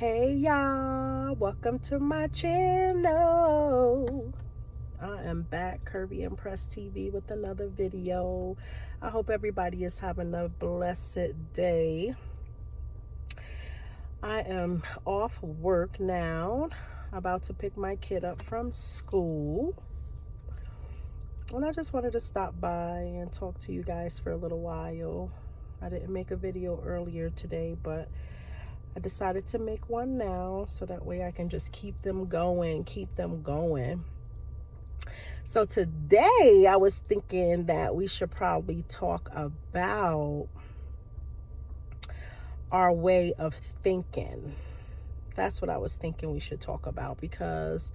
Hey y'all, welcome to my channel. I am back, Curvy and Press TV, with another video. I hope everybody is having a blessed day. I am off work now, about to pick my kid up from school. And I just wanted to stop by and talk to you guys for a little while. I didn't make a video earlier today, but I decided to make one now so that way I can just keep them going. So today I was thinking that we should probably talk about our way of thinking. That's what I was thinking we should talk about, because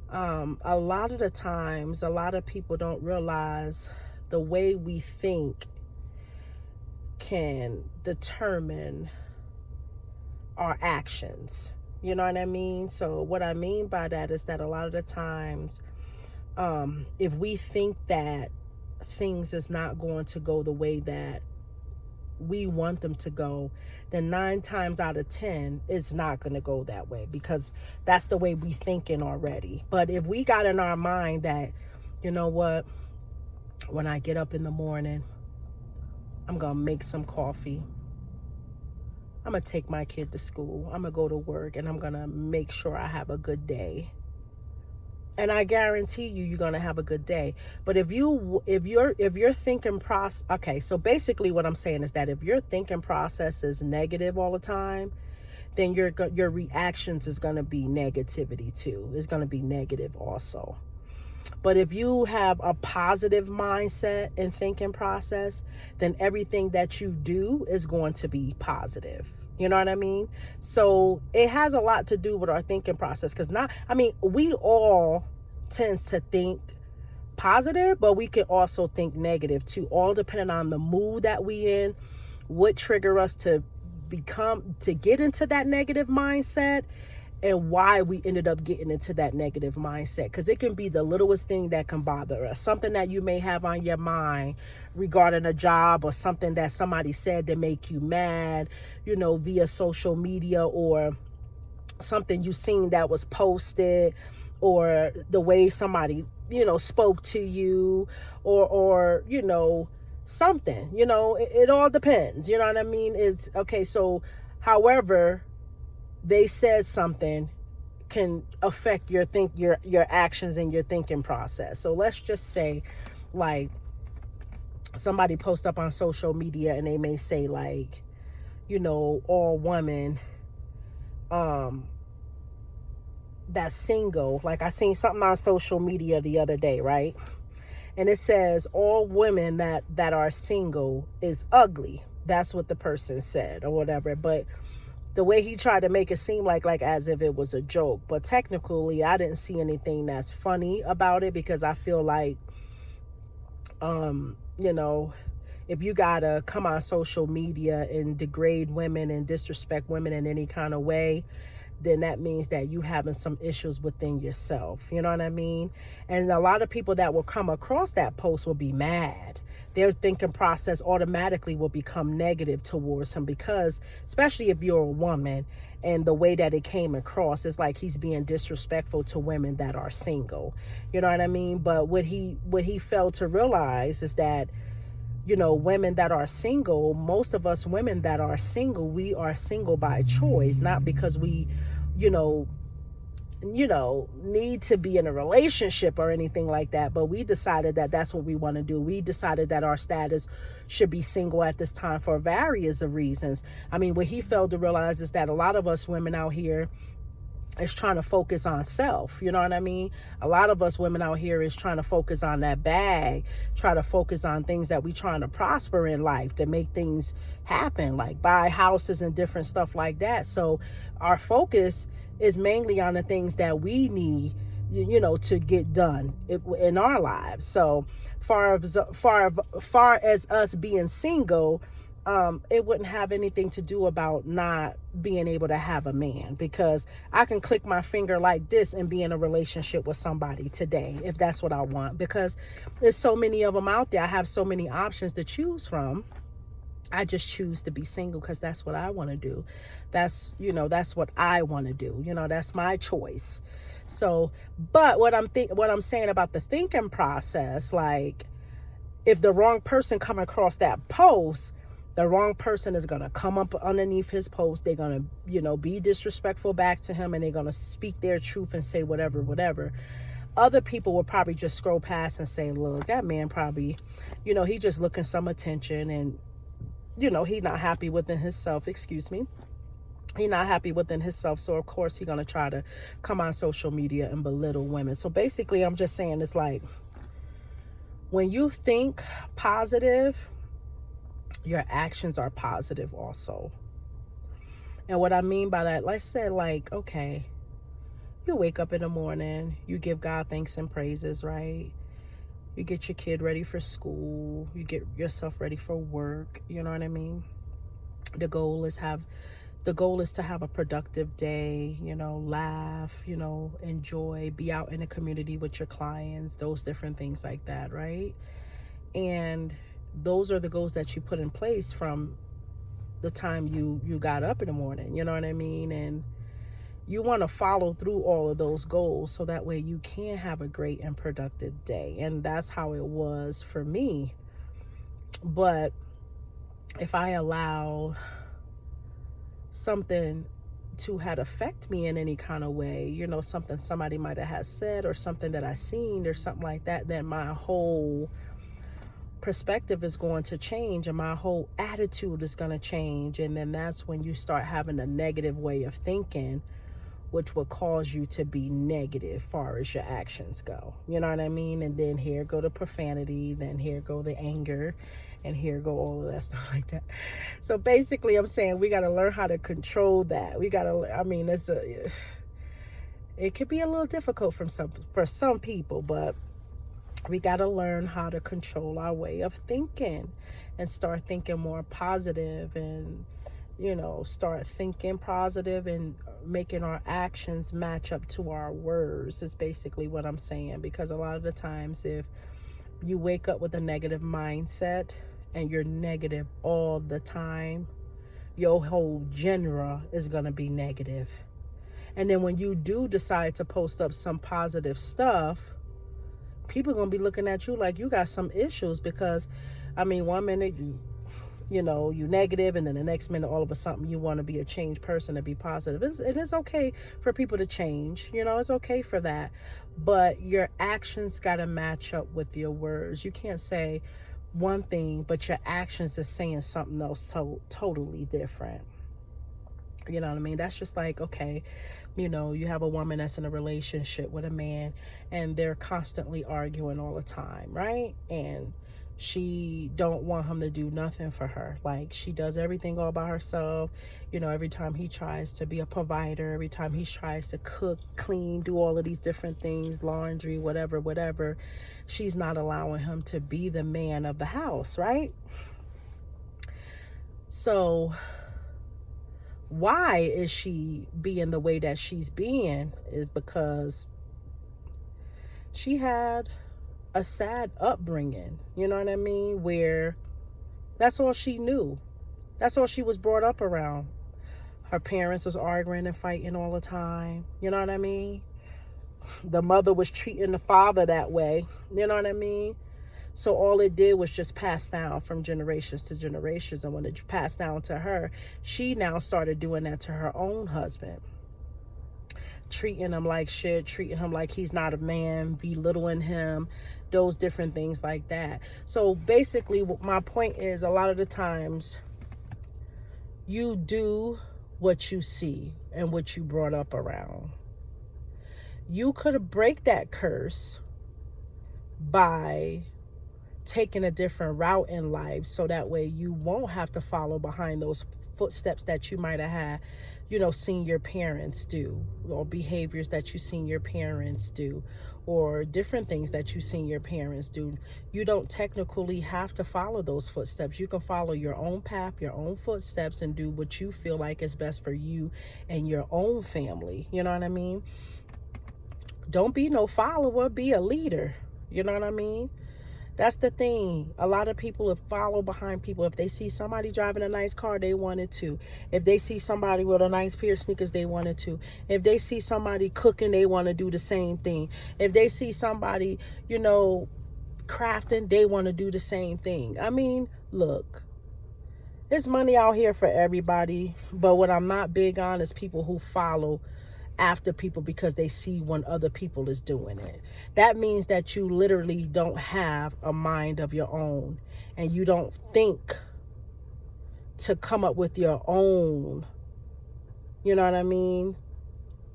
a lot of the times, a lot of people don't realize the way we think can determine our actions. You know what I mean? So what I mean by that is that a lot of the times, if we think that things is not going to go the way that we want them to go, then 9 times out of 10 it's not going to go that way, because that's the way we thinking already. But if we got in our mind that, you know what, when I get up in the morning, I'm gonna make some coffee, I'm going to take my kid to school, I'm going to go to work, and I'm going to make sure I have a good day. And I guarantee you're going to have a good day. But if your thinking process, okay, so basically what I'm saying is that if your thinking process is negative all the time, then your reactions is going to be negativity too. It's going to be negative also. But if you have a positive mindset and thinking process, then everything that you do is going to be positive. You know what I mean? So it has a lot to do with our thinking process, because we all tends to think positive, but we can also think negative too, all depending on the mood that we in, what trigger us to get into that negative mindset, and why we ended up getting into that negative mindset. Because it can be the littlest thing that can bother us. Something that you may have on your mind regarding a job, or something that somebody said to make you mad, via social media, or something you seen that was posted, or the way somebody, spoke to you, or something, it all depends. You know what I mean? It's okay. So, however they said something can affect your actions and your thinking process. So let's just say, like, somebody post up on social media and they may say, like, all women that's single. Like, I seen something on social media the other day, right? And it says all women that are single is ugly. That's what the person said, or whatever. But the way he tried to make it seem like as if it was a joke. But technically, I didn't see anything that's funny about it, because I feel like, if you gotta come on social media and degrade women and disrespect women in any kind of way, then that means that you having some issues within yourself. You know what I mean? And a lot of people that will come across that post will be mad. Their thinking process automatically will become negative towards him, because especially if you're a woman, and the way that it came across is like he's being disrespectful to women that are single. You know what I mean? But what he failed to realize is that, women that are single, most of us women that are single, we are single by choice, not because we, need to be in a relationship or anything like that. But we decided that that's what we want to do. We decided that our status should be single at this time for various of reasons. I mean, what he failed to realize is that a lot of us women out here is trying to focus on self. You know what I mean? A lot of us women out here is trying to focus on that bag, try to focus on things that we trying to prosper in life, to make things happen, like buy houses and different stuff like that. So our focus is mainly on the things that we need, to get done in our lives. So far as us being single, it wouldn't have anything to do about not being able to have a man, because I can click my finger like this and be in a relationship with somebody today if that's what I want, because there's so many of them out there. I have so many options to choose from. I just choose to be single because that's what I want to do. That's, that's what I want to do. That's my choice. So, but what I'm saying about the thinking process, like, if the wrong person come across that post, the wrong person is going to come up underneath his post. They're going to, be disrespectful back to him, and they're going to speak their truth and say whatever. Other people will probably just scroll past and say, look, that man probably, he just looking some attention, and, he not happy within himself. He not happy within himself. So, of course, he going to try to come on social media and belittle women. So, basically, I'm just saying, it's like, when you think positive, your actions are positive also. And what I mean by that, let's say, like, okay, you wake up in the morning, you give God thanks and praises, right? You get your kid ready for school, you get yourself ready for work, you know what I mean? The goal is to have a productive day, laugh, enjoy, be out in the community with your clients, those different things like that, right? And those are the goals that you put in place from the time you got up in the morning, you know what I mean? And you want to follow through all of those goals so that way you can have a great and productive day. And that's how it was for me. But if I allow something to had affect me in any kind of way, something somebody might have said or something that I seen or something like that, then my whole perspective is going to change and my whole attitude is going to change. And then that's when you start having a negative way of thinking, which will cause you to be negative far as your actions go. You know what I mean? And then here go the profanity, then here go the anger, and here go all of that stuff like that. So basically, I'm saying we got to learn how to control that. We got to, it could be a little difficult for some people, but we got to learn how to control our way of thinking and start thinking more positive and, start thinking positive and making our actions match up to our words is basically what I'm saying. Because a lot of the times, if you wake up with a negative mindset and you're negative all the time, your whole genre is going to be negative. And then when you do decide to post up some positive stuff, people are going to be looking at you like you got some issues. Because, 1 minute you negative, and then the next minute all of a sudden you want to be a changed person to be positive. It is okay for people to change, it's okay for that, but your actions got to match up with your words. You can't say one thing but your actions is saying something else totally different. You know what I mean? That's just like, okay, you have a woman that's in a relationship with a man and they're constantly arguing all the time, right? And she don't want him to do nothing for her. Like, she does everything all by herself. Every time he tries to be a provider, every time he tries to cook, clean, do all of these different things, laundry, whatever, she's not allowing him to be the man of the house, right? So why is she being the way that she's being is because she had a sad upbringing, you know what I mean? Where that's all she knew. That's all she was brought up around. Her parents was arguing and fighting all the time. You know what I mean? The mother was treating the father that way. You know what I mean? So all it did was just pass down from generations to generations. And when it passed down to her, she now started doing that to her own husband. Treating him like shit, treating him like he's not a man, belittling him, those different things like that. So basically, my point is, a lot of the times you do what you see and what you brought up around. You could break that curse by taking a different route in life, so that way you won't have to follow behind those footsteps that you might have had, seen your parents do, or behaviors that you seen your parents do, or different things that you seen your parents do. You don't technically have to follow those footsteps. You can follow your own path, your own footsteps, and do what you feel like is best for you and your own family. You know what I mean? Don't be no follower, be a leader. You know what I mean? That's the thing. A lot of people will follow behind people. If they see somebody driving a nice car, they want it too. If they see somebody with a nice pair of sneakers, they want it too. If they see somebody cooking, they want to do the same thing. If they see somebody, crafting, they want to do the same thing. I mean, look, there's money out here for everybody. But what I'm not big on is people who follow after people because they see when other people is doing it. That means that you literally don't have a mind of your own, and you don't think to come up with your own,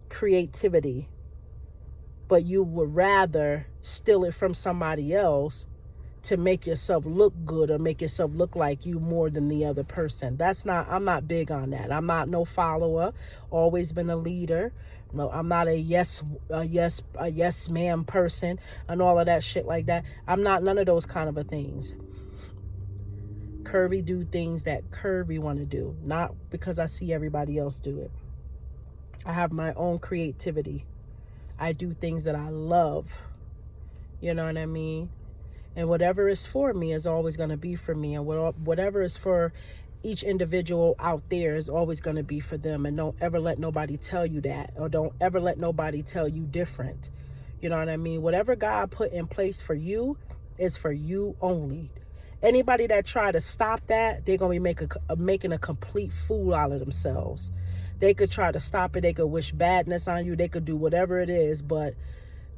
creativity, but you would rather steal it from somebody else to make yourself look good or make yourself look like you more than the other person. I'm not big on that. I'm not no follower, always been a leader. No, I'm not a yes ma'am person and all of that shit like that. I'm not none of those kind of things. Curvy do things that curvy want to do, not because I see everybody else do it. I have my own creativity. I do things that I love. You know what I mean? And whatever is for me is always going to be for me. And whatever is for each individual out there is always going to be for them. And don't ever let nobody tell you that, or don't ever let nobody tell you different. You know what I mean? Whatever God put in place for you is for you only. Anybody that try to stop that, they're going to be making a complete fool out of themselves. They could try to stop it. They could wish badness on you. They could do whatever it is, but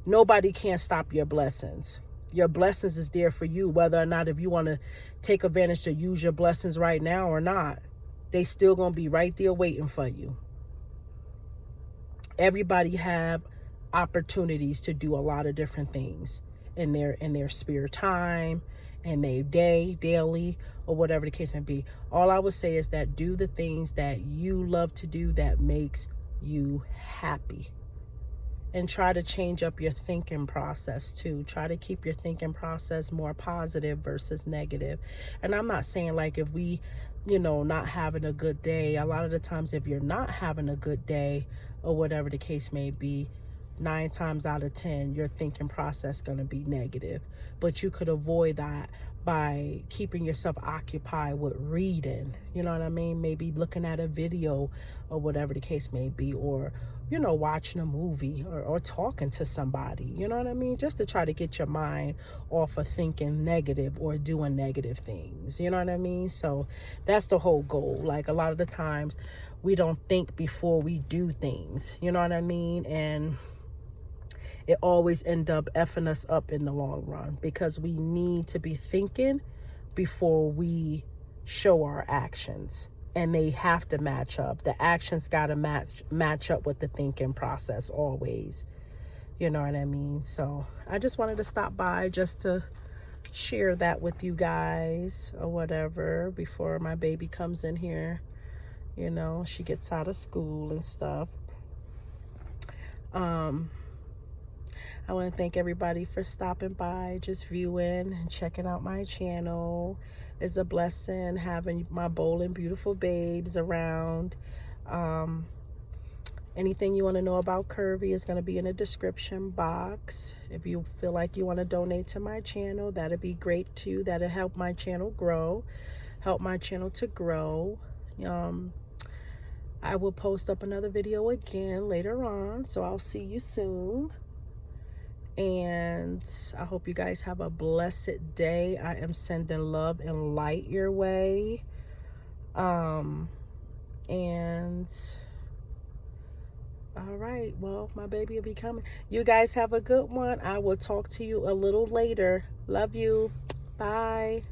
nobody can stop your blessings. Your blessings is there for you, whether or not if you want to take advantage to use your blessings right now or not. They still going to be right there waiting for you. Everybody have opportunities to do a lot of different things in their spare time, in their daily, or whatever the case may be. All I would say is that do the things that you love to do that makes you happy. And try to change up your thinking process too. Try to keep your thinking process more positive versus negative. And I'm not saying like if we, not having a good day. A lot of the times if you're not having a good day or whatever the case may be, 9 times out of 10, your thinking process is going to be negative. But you could avoid that by keeping yourself occupied with reading, you know what I mean? Maybe looking at a video or whatever the case may be, or, watching a movie or talking to somebody, you know what I mean? Just to try to get your mind off of thinking negative or doing negative things, you know what I mean? So that's the whole goal. Like a lot of the times we don't think before we do things, you know what I mean? And it always end up effing us up in the long run, because we need to be thinking before we show our actions, and they have to match up. The actions got to match up with the thinking process always. You know what I mean? So I just wanted to stop by just to share that with you guys or whatever before my baby comes in here. She gets out of school and stuff. I want to thank everybody for stopping by, just viewing and checking out my channel. It's a blessing having my bold and beautiful babes around. Anything you want to know about Curvy is going to be in the description box. If you feel like you want to donate to my channel, that'd be great too. That'll help my channel grow, to grow. I will post up another video again later on, so I'll see you soon. And I hope you guys have a blessed day. I am sending love and light your way. And all right, well, my baby will be coming. You guys have a good one. I will talk to you a little later. Love you. Bye.